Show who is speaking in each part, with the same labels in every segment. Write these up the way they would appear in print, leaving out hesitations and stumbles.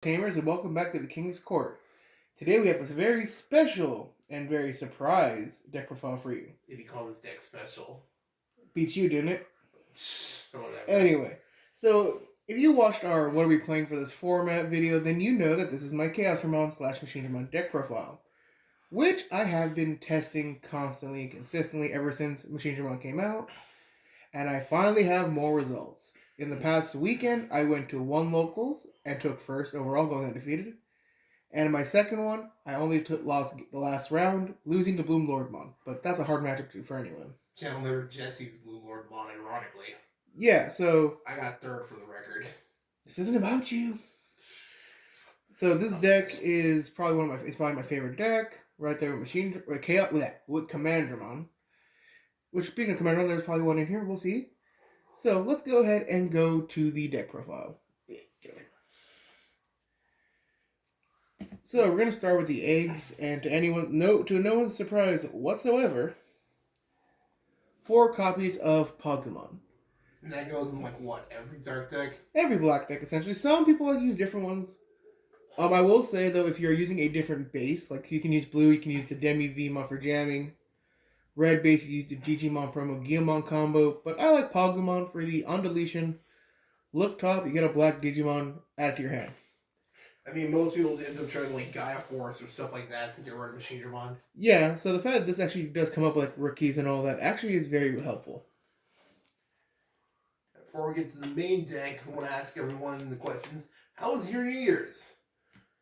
Speaker 1: Tamers, and welcome back to the King's Court. Today we have a very special and very surprise deck profile for you.
Speaker 2: If you call this deck special.
Speaker 1: Beat you, didn't it?
Speaker 2: Whatever.
Speaker 1: Anyway, so if you watched our What Are We Playing for This Format video, then you know that this is my Chaosdramon / Machinedramon deck profile, which I have been testing constantly and consistently ever since Machinedramon came out, and I finally have more results. In the past weekend, I went to 1 locals and took first overall, going undefeated. And in my second one, I only lost the last round, losing to Bloomlordmon. But that's a hard matchup to for anyone.
Speaker 2: Channel member Jesse's Bloomlordmon, ironically.
Speaker 1: Yeah, so
Speaker 2: I got third for the record.
Speaker 1: This isn't about you. So this deck is probably my favorite deck. Right there with Commandramon. Which, speaking of Commandramon, there's probably one in here. We'll see. So let's go ahead and go to the deck profile. So we're gonna start with the eggs, and to no one's surprise whatsoever, 4 copies of Pokemon.
Speaker 2: And that goes in like what, every dark deck?
Speaker 1: Every black deck essentially. Some people use different ones. I will say though, if you're using a different base, like you can use blue, you can use the Demi-Vmon for jamming. Red base, you use the Digimon promo Guilmon combo, but I like Pokemon for the on-deletion. Look top, you get a black Digimon, add it to your hand.
Speaker 2: I mean, most people end up trying to like Gaia Force or stuff like that to get rid of Machinedramon.
Speaker 1: Yeah, so the fact that this actually does come up with like rookies and all that actually is very helpful.
Speaker 2: Before we get to the main deck, I want to ask everyone in the questions, how was your New Year's?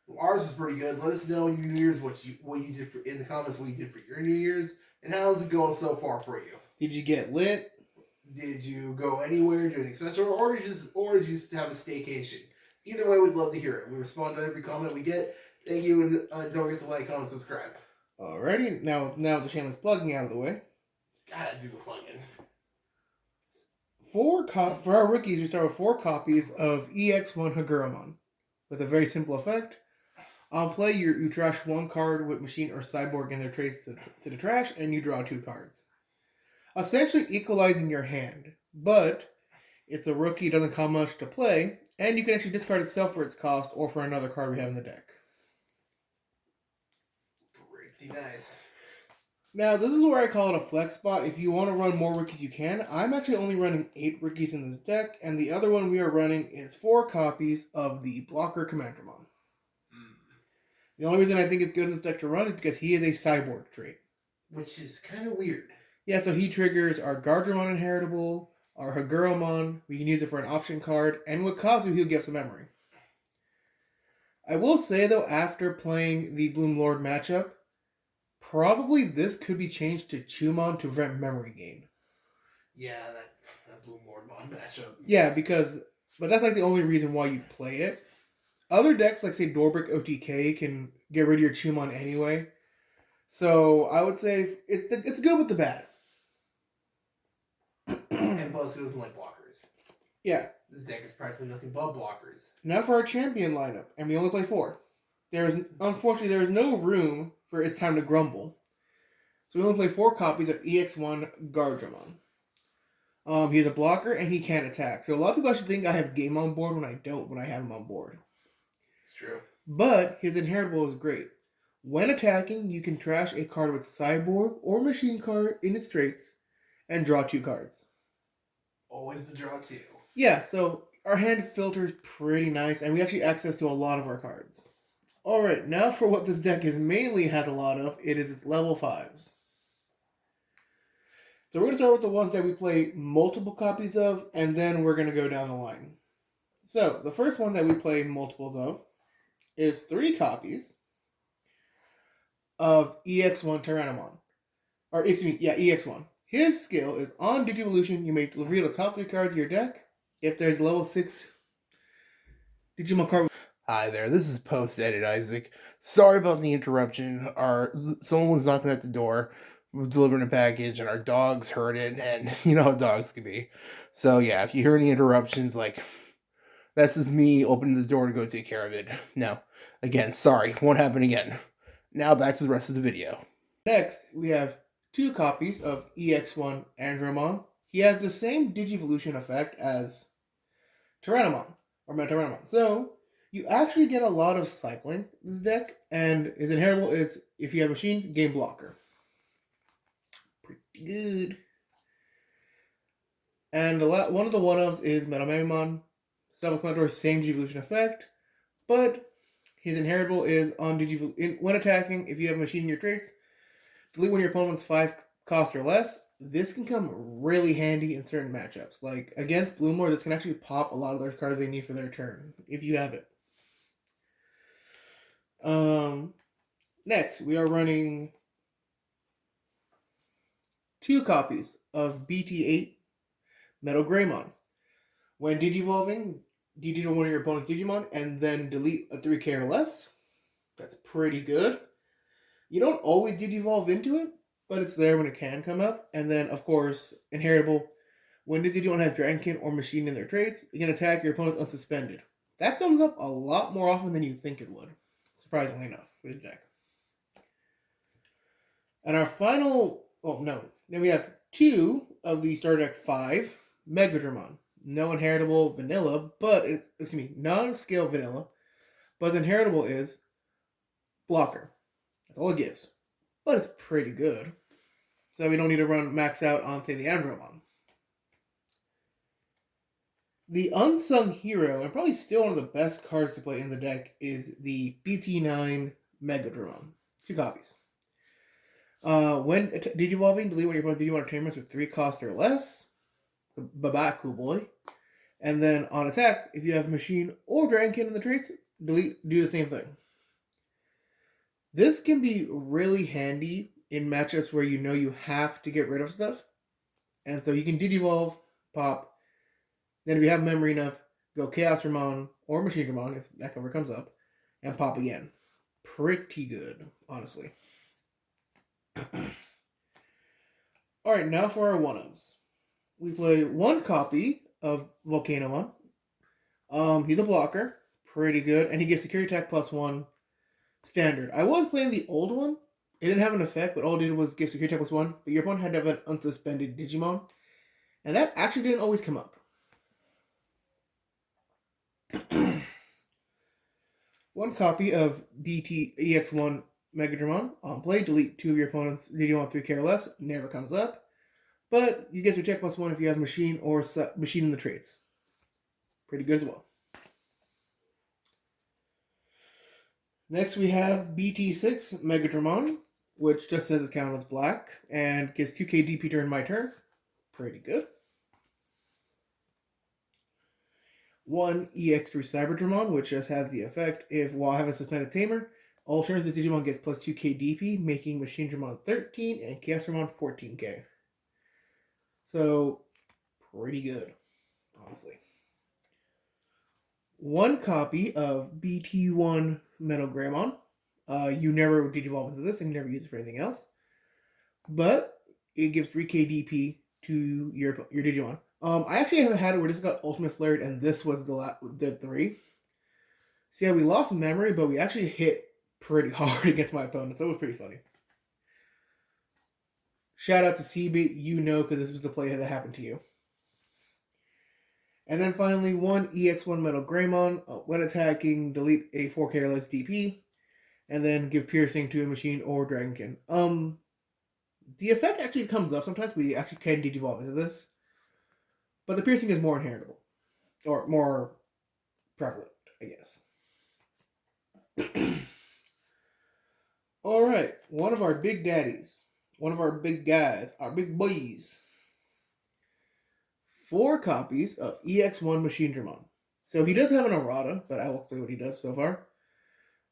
Speaker 2: Well, ours was pretty good. Let us know your New Year's, what you did in the comments, what you did for your New Year's. And how's it going so far for you?
Speaker 1: Did you get lit? Did
Speaker 2: you go anywhere, do anything special, or did you just have a staycation? Either way, we'd love to hear it. We respond to every comment we get. Thank you, and don't forget to like, comment, subscribe.
Speaker 1: Alrighty, now the shameless plugging out of the way.
Speaker 2: Gotta do the plugging.
Speaker 1: For our rookies, we start with 4 copies of EX1 Hagurumon with a very simple effect. On play, you trash 1 card with Machine or Cyborg and their traits to the trash, and you draw 2 cards. Essentially equalizing your hand, but it's a rookie, doesn't cost much to play, and you can actually discard itself for its cost or for another card we have in the deck.
Speaker 2: Pretty nice.
Speaker 1: Now, this is where I call it a flex spot. If you want to run more rookies, you can. I'm actually only running 8 rookies in this deck, and the other one we are running is 4 copies of the Blocker Commandramon. The only reason I think it's good in this deck to run is because he is a cyborg trait.
Speaker 2: Which is kind of weird.
Speaker 1: Yeah, so he triggers our Guardramon Inheritable, our Hagurumon. We can use it for an option card, and with Kazu, he'll give some memory. I will say, though, after playing the Bloomlord matchup, probably this could be changed to Chumon to prevent memory gain.
Speaker 2: Yeah, that Bloomlordmon matchup.
Speaker 1: Yeah, but that's like the only reason why you play it. Other decks, like say Dorbrick OTK, can get rid of your Chumon anyway. So I would say it's good with the bad.
Speaker 2: And plus, it doesn't like blockers.
Speaker 1: Yeah.
Speaker 2: This deck is practically nothing but blockers.
Speaker 1: Now for our champion lineup, and we only play 4. Unfortunately, there is no room for It's Time to Grumble. So we only play 4 copies of EX1 Guardramon. He's a blocker, and he can't attack. So a lot of people actually think I have game on board when I don't, when I have him on board.
Speaker 2: True.
Speaker 1: But his inheritable is great. When attacking, you can trash a card with Cyborg or Machine card in its traits and draw 2 cards.
Speaker 2: Always the draw 2.
Speaker 1: Yeah, so our hand filter is pretty nice, and we actually access to a lot of our cards. Alright, now for what this deck mainly has a lot of, it is its level 5s. So we're going to start with the ones that we play multiple copies of, and then we're going to go down the line. So, the first one that we play multiples of is 3 copies of EX1 Tyrannomon. Or, excuse me, yeah, EX1. His skill is on Digivolution, you may reveal the top 3 cards of your deck. If there's level 6 Digimon card.
Speaker 2: Hi there, this is Post-Edit Isaac. Sorry about the interruption. Someone was knocking at the door, delivering a package, and our dogs heard it, and you know how dogs can be. So yeah, if you hear any interruptions, like, that's just me opening the door to go take care of it. No, again, sorry, won't happen again. Now back to the rest of the video.
Speaker 1: Next, we have 2 copies of EX1 Andromon. He has the same Digivolution effect as Tyrannomon, or Metatyrannomon. So, You actually get a lot of cycling in this deck, and his inheritable is if you have machine, game blocker. Pretty good. And one of the one-ofs is Machinedramon. Self-explanatory, same Digivolution effect, but his inheritable is on when attacking, if you have machine in your traits, delete one of your opponent's 5 cost or less. This can come really handy in certain matchups. Like against Bloomlord, this can actually pop a lot of their cards they need for their turn, if you have it. Next, we are running 2 copies of BT8 Metal Greymon. When Digivolving, Digimon one of your opponent's Digimon, and then delete a 3K or less. That's pretty good. You don't always Digivolve into it, but it's there when it can come up. And then, of course, inheritable. When this Digimon has Dragonkin or Machine in their traits, you can attack your opponent unsuspended. That comes up a lot more often than you think it would, surprisingly enough, for this deck. And our final, then we have 2 of the starter deck 5, Megadramon. No inheritable vanilla, but it's, non-scale vanilla, but the inheritable is blocker. That's all it gives. But it's pretty good. So we don't need to run max out on, say, the Andromon. The unsung hero, and probably still one of the best cards to play in the deck, is the BT9 Megadramon. 2 copies. When Digivolving, delete one of your opponent's Digimon Tamers with 3 cost or less. Bye-bye, cool boy. And then on attack, if you have Machine or Dragonkin in the traits, do the same thing. This can be really handy in matchups where you know you have to get rid of stuff. And so you can Digivolve, pop. Then if you have memory enough, go Chaosdramon or Machinedramon, if that cover comes up, and pop again. Pretty good, honestly. Alright, now for our one-ofs. We play 1 copy of Volcanomon. He's a blocker. Pretty good. And he gets security attack +1 standard. I was playing the old one. It didn't have an effect, but all it did was give security attack +1. But your opponent had to have an unsuspended Digimon. And that actually didn't always come up. 1 copy of BT EX1 Megadramon. On play, delete 2 of your opponent's Digimon 3K or less. Never comes up. But you get your check +1 if you have machine or machine in the traits. Pretty good as well. Next we have BT6 Megadramon, which just says it's counted as black and gives 2k DP during my turn. Pretty good. 1 EX3 Cyberdramon, which just has the effect if while having suspended Tamer, all turns this Digimon gets plus 2k DP, making Machinedramon 13 and Chaosdramon 14k. So, pretty good, honestly. 1 copy of BT1 Metal Greymon. You never Digivolve into this and you never use it for anything else. But it gives 3k DP to your Digimon. I actually haven't had it where this got Ultimate Flared and this was the 3. So yeah, we lost memory, but we actually hit pretty hard against my opponent, so it was pretty funny. Shout out to CB, because this was the play that happened to you. And then finally, 1 EX1 Metal Greymon. When attacking, delete a 4K or less DP, and then give piercing to a machine or Dragonkin. The effect actually comes up sometimes. We actually can Digivolve into this, but the piercing is more inheritable, or more prevalent, I guess. Alright, one of our big daddies, one of our big guys, our big boys. 4 copies of EX1 Machinedramon. So he does have an errata, but I will explain what he does so far.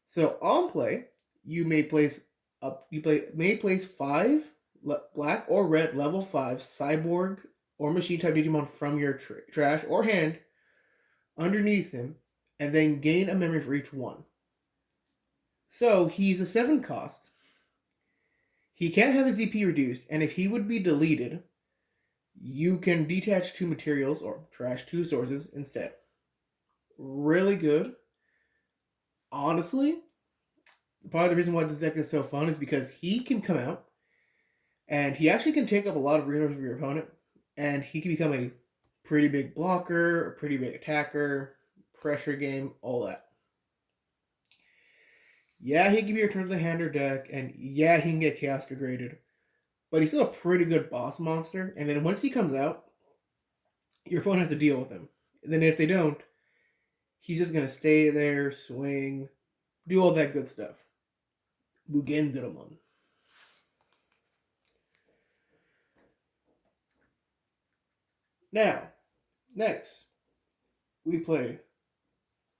Speaker 1: So on play, you may place 5 black or red level 5 cyborg or machine type Digimon from your trash or hand underneath him, and then gain a memory for each one. So he's a 7 cost. He can't have his DP reduced, and if he would be deleted, you can detach 2 materials or trash 2 sources instead. Really good. Honestly, part of the reason why this deck is so fun is because he can come out and he actually can take up a lot of resources for your opponent, and he can become a pretty big blocker, a pretty big attacker, pressure game, all that. Yeah, he can be returned to the hand or deck, and yeah, he can get chaos degraded. But he's still a pretty good boss monster, and then once he comes out, your opponent has to deal with him. And then if they don't, he's just gonna stay there, swing, do all that good stuff. Mugendramon. Now, next, we play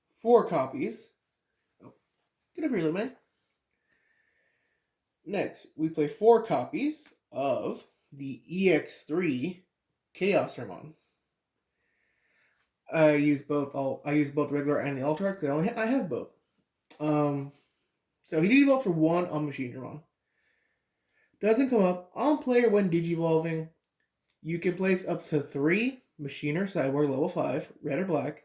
Speaker 1: 4 copies. Oh, get over here, little man. Next, we play 4 copies of the EX3 Chaosdramon. I use both. I use both regular and the altars because I have both. So he devolves for 1 on Machinedramon. Doesn't come up on player when digivolving. You can place up to 3 Machiner Cyborg level 5, red or black,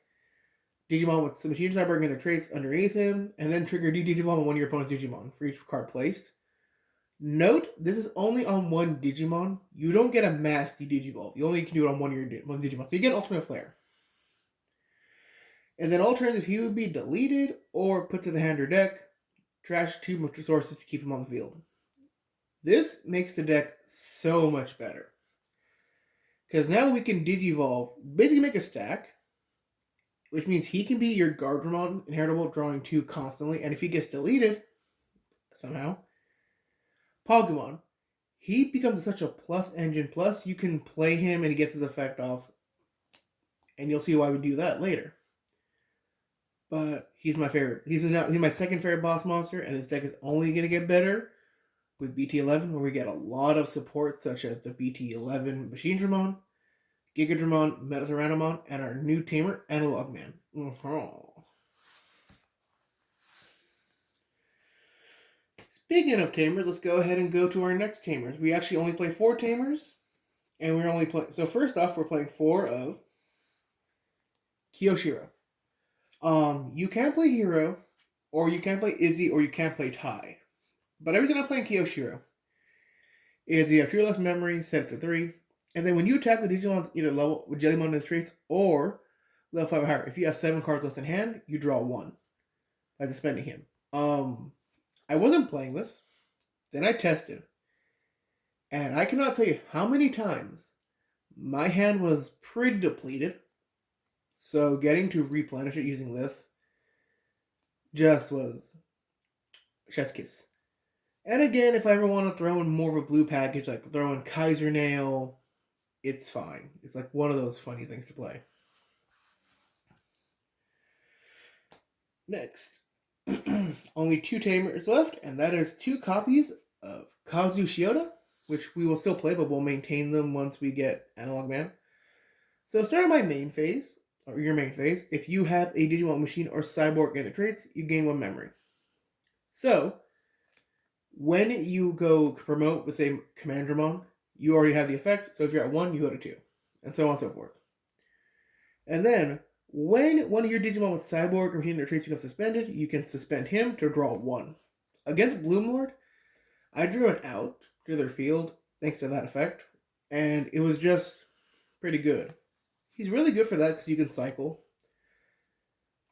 Speaker 1: Digimon with some Machiner Cyborg and their traits underneath him, and then trigger Digivolve on one of your opponent's Digimon for each card placed. Note, this is only on 1 Digimon. You don't get a mass Digivolve. You only can do it on one Digimon. So you get an Ultimate Flare. And then alternative, he would be deleted or put to the hand or deck. Trash 2 resources to keep him on the field. This makes the deck so much better. Because now we can Digivolve, basically make a stack, which means he can be your Guardramon, inheritable, drawing 2 constantly, and if he gets deleted, somehow, Pokemon, he becomes such a plus engine, plus you can play him and he gets his effect off, and you'll see why we do that later. But he's my favorite. He's my second favorite boss monster, and his deck is only going to get better with BT11, where we get a lot of support, such as the BT11 Machinedramon, Gigadramon, Metatyrannomon, and our new Tamer, Analog Man. Speaking of Tamers, let's go ahead and go to our next Tamers. We actually only play 4 Tamers, and we're only playing. So first off, we're playing 4 of Kyoshiro. You can play Hero, or you can play Izzy, or you can play Tai. But every time I'm playing Kyoshiro, is you have 2 less memory, set it to 3, and then when you attack with Digimon either level with Jellymon in his traits or level 5 or higher, if you have 7 cards less in hand, you draw 1 by suspending him. I wasn't playing this. Then I tested, and I cannot tell you how many times my hand was pretty depleted. So getting to replenish it using this just was chef's kiss. And again, if I ever want to throw in more of a blue package, like throw in Kaiser Nail, it's fine. It's like one of those funny things to play. Next, only 2 Tamers left, and that is 2 copies of Kazu Shioda, which we will still play, but we'll maintain them once we get Analog Man. So starting my main phase, or your main phase, if you have a Digimon Machine or Cyborg in the traits, you gain 1 memory. So, when you go promote with, say, Commandramon, you already have the effect, so if you're at 1, you go to 2, and so on and so forth. And then, when one of your Digimon with Cyborg or Machine or traits becomes suspended, you can suspend him to draw 1. Against Bloomlord, I drew an out to their field thanks to that effect, and it was just pretty good. He's really good for that because you can cycle.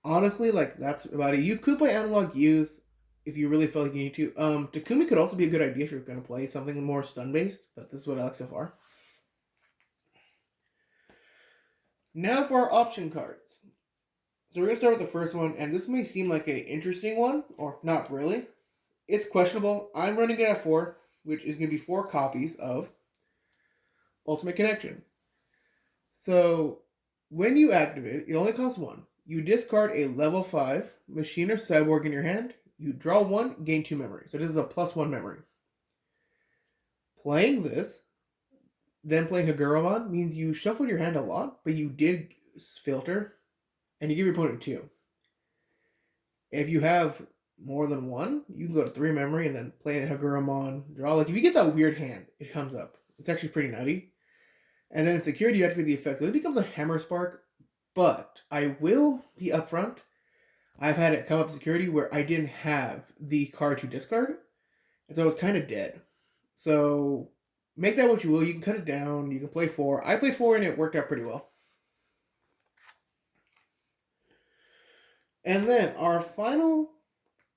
Speaker 1: Honestly, like, that's about it. You could play Analog Youth if you really feel like you need to. Takumi could also be a good idea if you're going to play something more stun-based, but this is what I like so far. Now for our option cards. So we're going to start with the first one, and this may seem like an interesting one, or not really. It's questionable. I'm running it at 4, which is going to be 4 copies of Ultimate Connection. So, when you activate it, it only costs 1. You discard a level 5 Machine or Cyborg in your hand. You draw 1, gain 2 memory. So this is a +1 memory. Playing this, then playing Hagurumon, means you shuffled your hand a lot, but you did filter, and you give your opponent 2. If you have more than 1, you can go to 3 memory and then play Hagurumon, draw. Like, if you get that weird hand, it comes up. It's actually pretty nutty. And then in security, you activate the effect. So it becomes a Hammer Spark, but I will be upfront. I've had it come up security where I didn't have the card to discard, and so it was kind of dead. So make that what you will. You can cut it down. You can play 4. I played 4, and it worked out pretty well. And then our final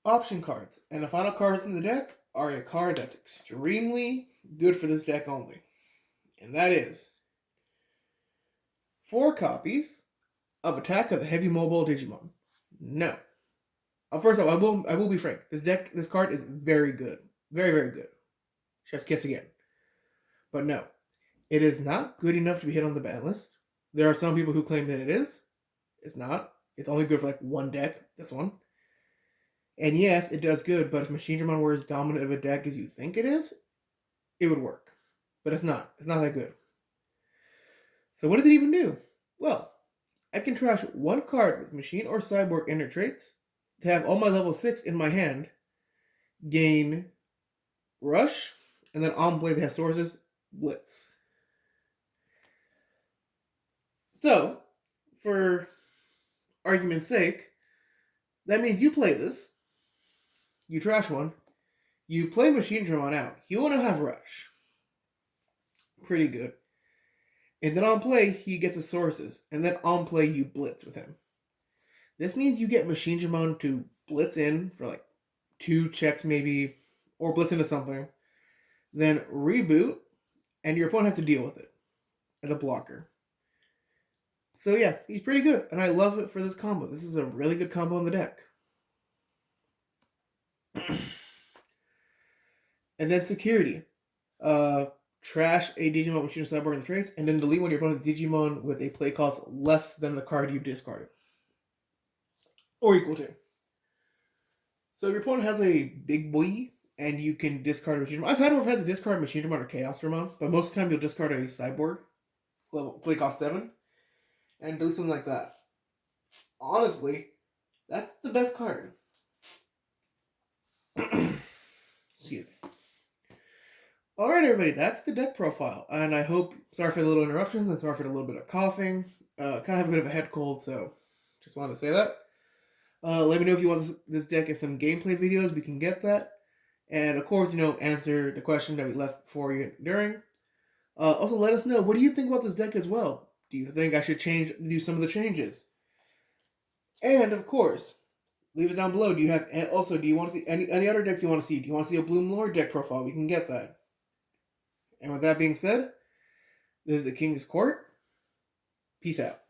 Speaker 1: option cards. And the final cards in the deck are a card that's extremely good for this deck only. And that is 4 copies of Attack of the Heavy Mobile Digimon. No. First off, I will be frank. This card is very good. Very, very good. Chef's kiss again. But no. It is not good enough to be hit on the ban list. There are some people who claim that it is. It's not. It's only good for like one deck, this one. And yes, it does good, but if Machinedramon were as dominant of a deck as you think it is, it would work. But it's not. It's not that good. So what does it even do? Well, I can trash one card with Machine or Cyborg Ender traits to have all my level 6 in my hand, gain Rush, and then on play that has sources, Blitz. So, for argument's sake, that means you play this, you trash one, you play Machinedramon out, he will now have Rush. Pretty good. And then on play, he gets his sources, and then on play, you Blitz with him. This means you get Machinedramon to Blitz in for like 2 checks maybe, or Blitz into something, then reboot, and your opponent has to deal with it as a blocker. So yeah, he's pretty good, and I love it for this combo. This is a really good combo in the deck. And then security. Trash a Digimon with Shooter Cyborg and traits, and then delete one of your opponent's Digimon with a play cost less than the card you discarded. Or equal to. So if your opponent has a big boy, and you can discard a Machinedramon. I've had to discard Machinedramon or Chaosdramon, but most of the time you'll discard a Cyborg, level play cost 7, and do something like that. Honestly, that's the best card. Excuse me. Alright, everybody, that's the deck profile. And I hope, sorry for the little interruptions, and sorry for the little bit of coughing. Kind of have a bit of a head cold, so just wanted to say that. Let me know if you want this deck in some gameplay videos, we can get that. And of course, answer the question that we left for you during. Also, let us know, what do you think about this deck as well? Do you think I should do some of the changes? And of course, leave it down below. Do you want to see any other decks you want to see? Do you want to see a Bloom Lord deck profile? We can get that. And with that being said, this is the King's Court. Peace out.